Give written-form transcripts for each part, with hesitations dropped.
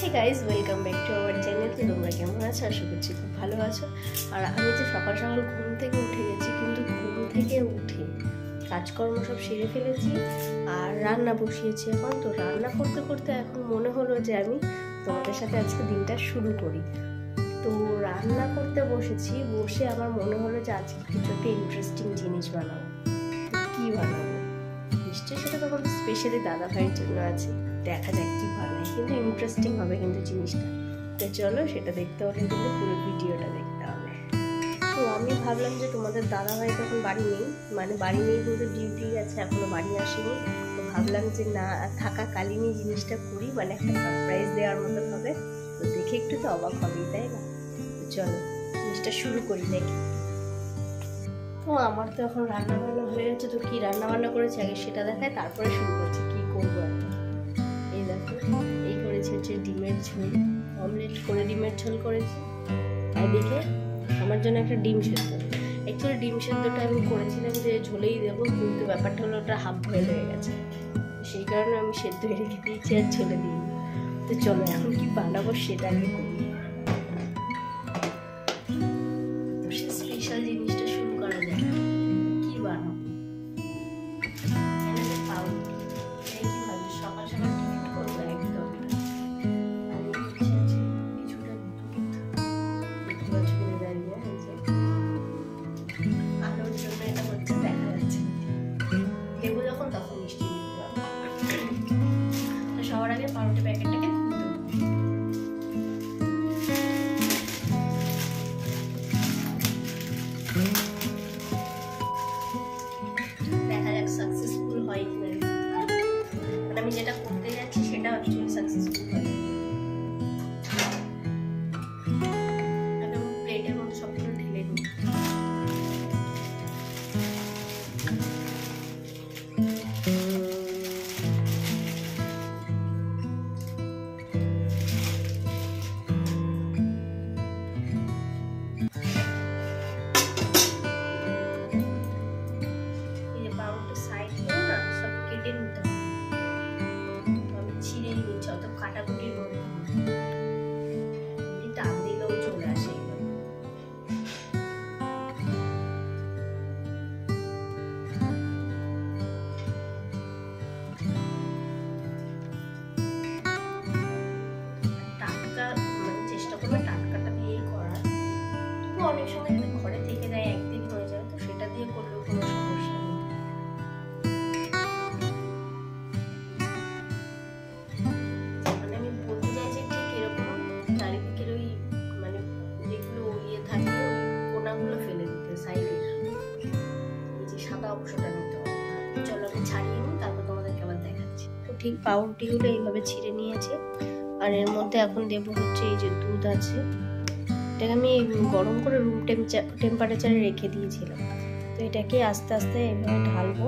Hey guys, welcome back to our channel. তো তোমরা কেমন আছো? আশা করছি খুব ভালো আছো। আর আমি তো সকাল সকাল ঘুম থেকে উঠে গেছি, কিন্তু ঘুম থেকে উঠে কাজকর্ম সব সেরে ফেলেছি আর রান্না বসিয়েছি। এখন তো রান্না করতে করতে এখন মনে হলো যে আমি তোমাদের সাথে আজকে দিনটা শুরু করি। তো রান্না করতে বসে আমার মনে হলো যে আজকে কিছু একটা ইন্টারেস্টিং জিনিস বানাবো। কি বানাবো? নিশ্চয়ই সেটা তোমাদের স্পেশালি দাদা ভাইয়ের জন্য আছে। দেখা যাক কি বানাই, কিন্তু ইন্টারেস্টিং হবে কিন্তু জিনিসটা। তো চলো, সেটা দেখতে হলে কিন্তু পুরো ভিডিওটা দেখতে হবে। তো আমি ভাবলাম যে তোমাদের দাদা ভাই তখন বাড়ি নেই, বাড়ি নেই কিন্তু ডিউটি আছে, এখনো বাড়ি আসেনি। তো ভাবলাম যে না থাকাকালীনই জিনিসটা করি, একটা সারপ্রাইজ দেওয়ার মতো হবে। তো দেখে একটু তো অবাক হবেই, তাই না? তো চলো জিনিসটা শুরু করি নাকি। তো আমার তো এখন রান্না বান্না হয়ে গেছে। তো কি রান্না বান্না করেছি আগে সেটা দেখায়, তারপরে শুরু করছি কি করবো এখন। এই দেখো, এই করেছি হচ্ছে ডিমের ঝোল, অমলেট করে ডিমের ঝোল করেছি। আর দেখে আমার জন্য একটা ডিম সেদ্ধ। অ্যাকচুয়ালি ডিম সেদ্ধটা আমি করেছিলাম যে ঝোলেই দেবো, কিন্তু ব্যাপারটা হলো ওটা হাফ বয়েল হয়ে গেছে, সেই কারণে আমি সেদ্ধ রেখে দিয়েছি আর ঝোলে দিই। তো চলো এখন কি বানাবো সেটা আগে করি। স্পেশাল জিনিসটা শুরু করা যায়। কি বানাবো? সকাল সকাল টিফিন করবো একদম। কিছুটা আলোর জন্য এটা হচ্ছে, দেখা যাচ্ছে লেবু যখন তখন মিষ্টি দিতে হবে। তো সবার আগে পাউরুটি প্যাকেটটাকে খুলতে হবে। দেখা যাক সাকসেসফুল হয় কিনা। আমি যেটা করতে যাচ্ছি সেটা অ্যাকচুয়ালি সাকসেসফুল হয়। আমি প্লেটের মধ্যে সবগুলো ঢেলে দিই। অনেক সময় ঘরে থেকে যায়, একদিন হয়ে যায়, তো সেটা দিয়ে করলেও কোনো সমস্যা নেই। আমি বলতে চাইছি ঠিক এরকম চারিদিকের ওই যেগুলো ইয়ে থাকে ওই কোনাগুলো ফেলে দিতে, সাইডের এই যে সাদা অংশটা নিতে হবে। চলো আমি ছাড়িয়ে নিই, তারপর তোমাদেরকে আবার দেখাচ্ছি। তো ঠিক পাউরুটিগুলো এইভাবে ছিঁড়ে নিয়েছে, আর এর মধ্যে এখন দেবো হচ্ছে এই যে দুধ আছে, এটাকে আমি গরম করে রুম টেম্পারেচারে রেখে দিয়েছিলাম। তো এটাকে আস্তে আস্তে এভাবে ঢালবো।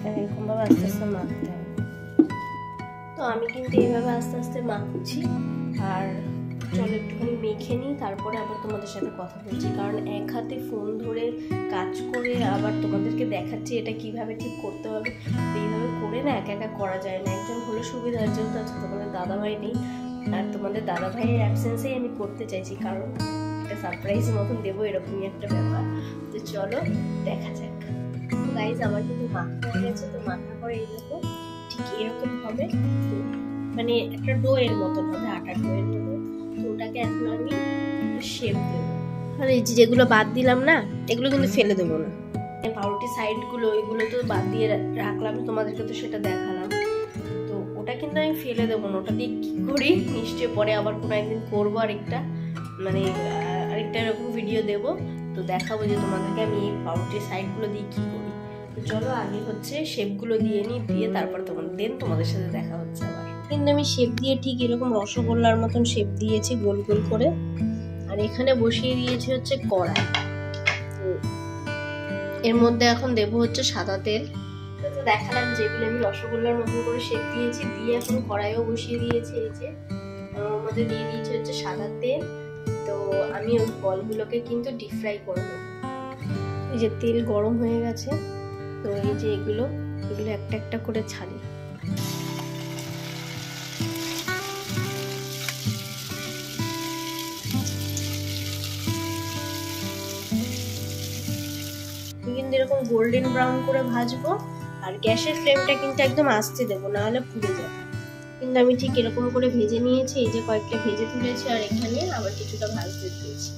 এরকম ভাবে আস্তে আস্তে মাখতে হবে। তো আমি কিন্তু এইভাবে আস্তে আস্তে মাখছি। আর চলো একটুখানি মেখে নিই, তারপরে আবার তোমাদের সাথে কথা বলছি। কারণ এক হাতে ফোন ধরে কাজ করে আবার তোমাদেরকে দেখাচ্ছি এটা কিভাবে ঠিক করতে হবে। এইভাবে করে না একা একা করা যায় না। একজন হলে সুবিধা, যেহেতু আছে তোমাদের দাদাভাই নেই, আর তোমাদের দাদাভাইয়ের অ্যাবসেন্সেই আমি করতে চাইছি, কারণ একটা সারপ্রাইজ মতন দেবো, এরকমই একটা ব্যাপার। তো চলো দেখা যাক। গাইজ আমার কিন্তু মাখা হয়ে গেছে। তো মাখার পরে এই দেখো ঠিক এরকম হবে, একটা ডোয়ের মতন হবে, আটার ডোয়ের মতন। তো ওটাকে এখন আমি শেপ দেবো। আর এই যেগুলো বাদ দিলাম না, এগুলো কিন্তু ফেলে দেবো না। পাউরুটি সাইডগুলো ওইগুলো তো বাদ দিয়ে রাখলাম, তোমাদেরকে তো সেটা দেখালাম। তো ওটা কিন্তু আমি ফেলে দেবো না। ওটা দিয়ে কি করি নিশ্চয়ই পরে আবার কোনো একদিন করবো, আরেকটা এরকম ভিডিও দেবো। তো দেখাবো যে তোমাদেরকে আমি এই পাউরুটির সাইডগুলো দিয়ে কি করি। তো চলো আগে হচ্ছে শেপগুলো দিয়ে নিই, দিয়ে তারপর তোমাদের সাথে দেখা হচ্ছে আবার। কিন্তু আমি শেপ দিয়ে ঠিক এরকম রসগোল্লার মতন শেপ দিয়েছি গোল গোল করে। আর এখানে বসিয়ে দিয়েছি হচ্ছে কড়াই। তো এর মধ্যে এখন দেবো হচ্ছে সাদা তেল। তো দেখালাম যেগুলো আমি রসগোল্লার মতন করে শেপ দিয়েছি, দিয়ে এখন কড়াইও বসিয়ে দিয়েছি। এই যে ওর মধ্যে দিয়ে দিয়েছি হচ্ছে সাদা তেল। তো আমি ওই বলগুলোকে কিন্তু ডিপ ফ্রাই করে নেব। এই যে তেল গরম হয়ে গেছে, তো এই যে এগুলো এগুলো একটা একটা করে ছাড়ি। কিন্তু এরকম গোল্ডেন ব্রাউন করে ভাজবো, আর গ্যাসের ফ্লেমটা কিন্তু একদম আস্তে দেবো, না হলে পুড়ে যাবে। কিন্তু আমি ঠিক এরকম করে ভেজে নিয়েছি, এই যে কয়েকটা ভেজে তুলেছি আর এখানে আবার কিছুটা ভাজতে দিয়েছি।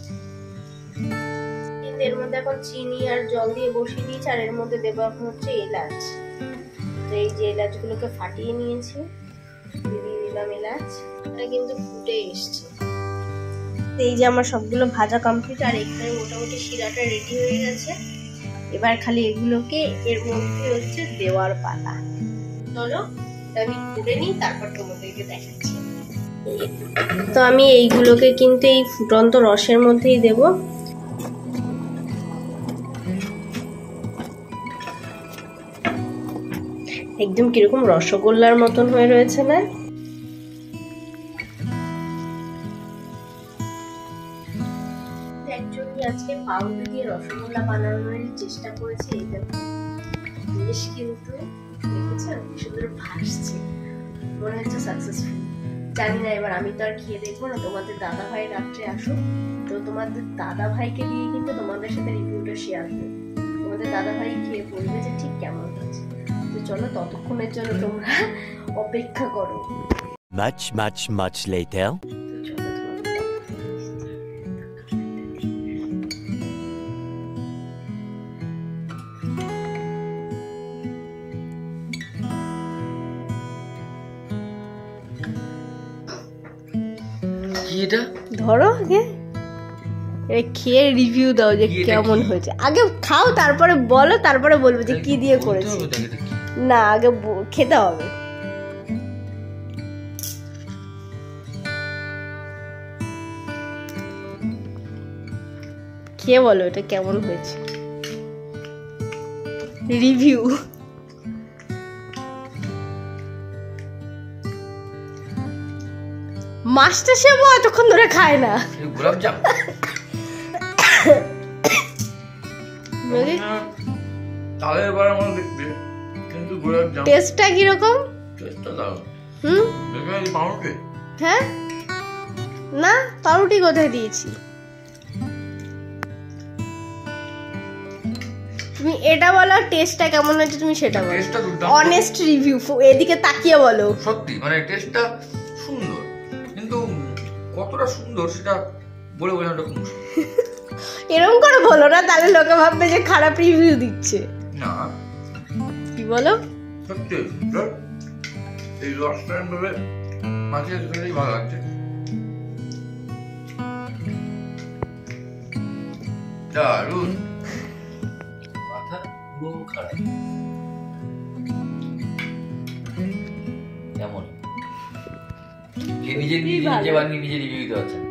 কিন্তু এর মধ্যে এখন চিনি আর জল দিয়ে বসিয়ে দিয়েছি, আর এর মধ্যে দেবো এখন হচ্ছে এলাচ। তো এই যে এলাচগুলোকে ফাটিয়ে নিয়েছি, দিয়ে দিলাম এলাচ। এটা কিন্তু ফুটে এসছে। এই যে আমার সবগুলো ভাজা কমপ্লিট, আর এখানে মোটামুটি শিরাটা রেডি হয়ে গেছে। এবার খালি এগুলোকে এর মধ্যে হচ্ছে দেওয়ার পালা। চলো আমি করে নিই, তারপর তোমাদেরকে দেখাচ্ছি। তো আমি এইগুলোকে কিন্তু এই ফুটন্ত রসের মধ্যেই দেব। একদম কিরকম রসগোল্লার মতন হয়ে রয়েছে না? আজকে পাউরুটি দিয়ে রসগোল্লা বানানোর চেষ্টা করেছি। এই দেখো বেশ, কিন্তু দেখেছো সুন্দর ভাসছে, মনে হচ্ছে সাকসেসফুল। জানি না, এবার আমি তো আর খেয়ে দেখবো না। তোমাদের দাদা ভাই রাত্রে আসুক, তো তোমাদের দাদা ভাইকে দিয়ে কিন্তু তোমাদের সাথে রিভিউটা শেয়ার করবো। তোমাদের দাদা ভাই খেয়ে বলবে যে ঠিক কেমন হয়েছে। তো চলো ততক্ষণের জন্য তোমরা অপেক্ষা করো। Much later. ধরো আগে খেয়ে রিভিউ দাও যে কেমন হয়েছে। আগে খাও, তারপরে বলো, তারপরে বলবো যে কি দিয়ে করেছি। না, আগে খেতে হবে। খেয়ে বলো এটা কেমন হয়েছে, রিভিউ। মাস্টার শেফ এতক্ষণ ধরে খায় না। গোলাপজাম তালের বড়ার মতো দেখতে, কিন্তু গোলাপজাম টেস্টটা কি রকম? টেস্টটা দারুণ। দেখবেন এই পাউরুটি। হ্যাঁ, না পাউরুটি কোথায় দিয়েছি? তুমি এটা বলো টেস্টটা কেমন হয়েছে, তুমি সেটা বলো। টেস্টটা দুর্দান্ত, অনেস্ট রিভিউ, এদিকে তাকিয়ে বলো। সত্যি মানে টেস্টটা সুন্দর, কিন্তু কতটা সুন্দর সেটা বলে বোঝানোটা খুব মুশকিল। এরকম করে বলো না, তাহলে লোকে ভাববে যে খারাপ রিভিউ দিচ্ছে। না, কি বলো? সত্যি এই রসটা ভাবে মাখিয়ে খেলেই ভালো লাগছে। দারুণ। মাথা পুরো খারাপ। কেমন? নিজে বানিয়ে নিজে রিভিউ দিতে পারছেন,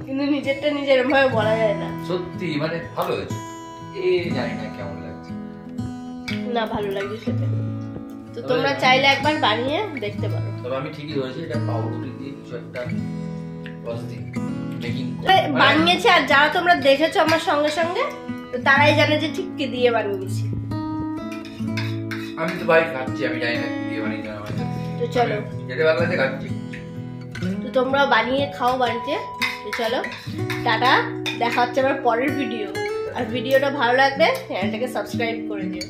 কিন্তু নিজেরটা নিজের ভাবে বলা যায় না। সত্যি মানে ভালো হয়েছে। জানি না কেমন লাগছে। না, ভালো লাগছে খেতে। তো তোমরা চাইলে একবার বানিয়ে দেখতে পারো। তবে আমি ঠিকই ধরেছি, এটা পাউরুটি দিয়ে কিছু একটা প্রসেসিং বেকিং বানিয়েছি। আর যারা তোমরা দেখেছো আমার সঙ্গে সঙ্গে, তো তারাই জানে যে ঠিক কি দিয়ে বানিয়েছি। আমি তো ভাই খাচ্ছি, আমি জানি না কি দিয়ে বানিয়েছি। তো চলো, যেটা ভালো লাগছে খাচ্ছি। তো তোমরা বানিয়ে খাও বাড়িতে। তো চলো টাটা, দেখা হচ্ছে আবার পরের ভিডিও। আর ভিডিওটা ভালো লাগলে চ্যানেলটাকে সাবস্ক্রাইব করে দিও।